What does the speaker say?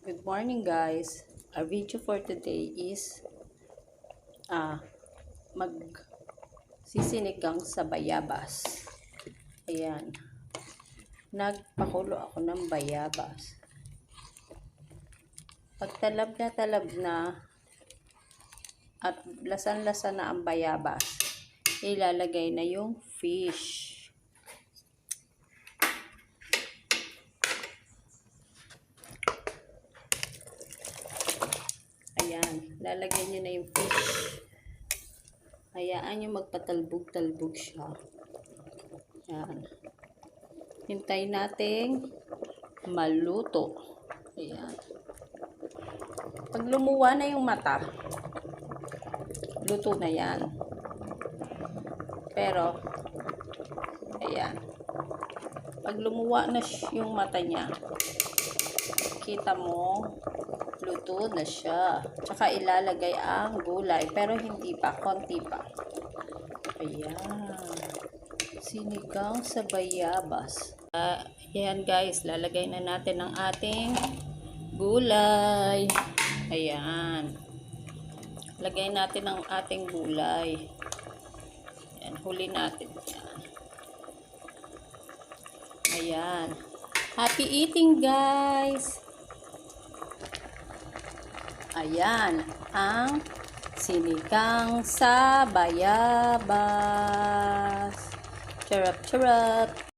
Good morning guys. Our video for today is magsisinigang sa bayabas. Ayan. Nagpakulo ako ng bayabas. Pag talab na at lasan-lasa na ang bayabas, ilalagay na yung fish. Ayan, lalagyan nyo na yung fish. Hayaan nyo magpatalbog-talbog siya. Ayan. Hintayin nating maluto. Ayan. Pag lumuwa na yung mata, luto na yan. Pero, ayan. Pag lumuwa na yung mata niya, kita mo, luto na siya. Tsaka ilalagay ang gulay. Pero hindi pa. Konti pa. Ayan. Sinigang sa bayabas. Ayan guys. Lalagay na natin ang ating gulay. Ayan. Lagay natin ang ating gulay. Ayan. Huli natin. Ayan. Ayan. Happy eating guys! Ayan, ang sinigang sa bayabas. Charap, charap.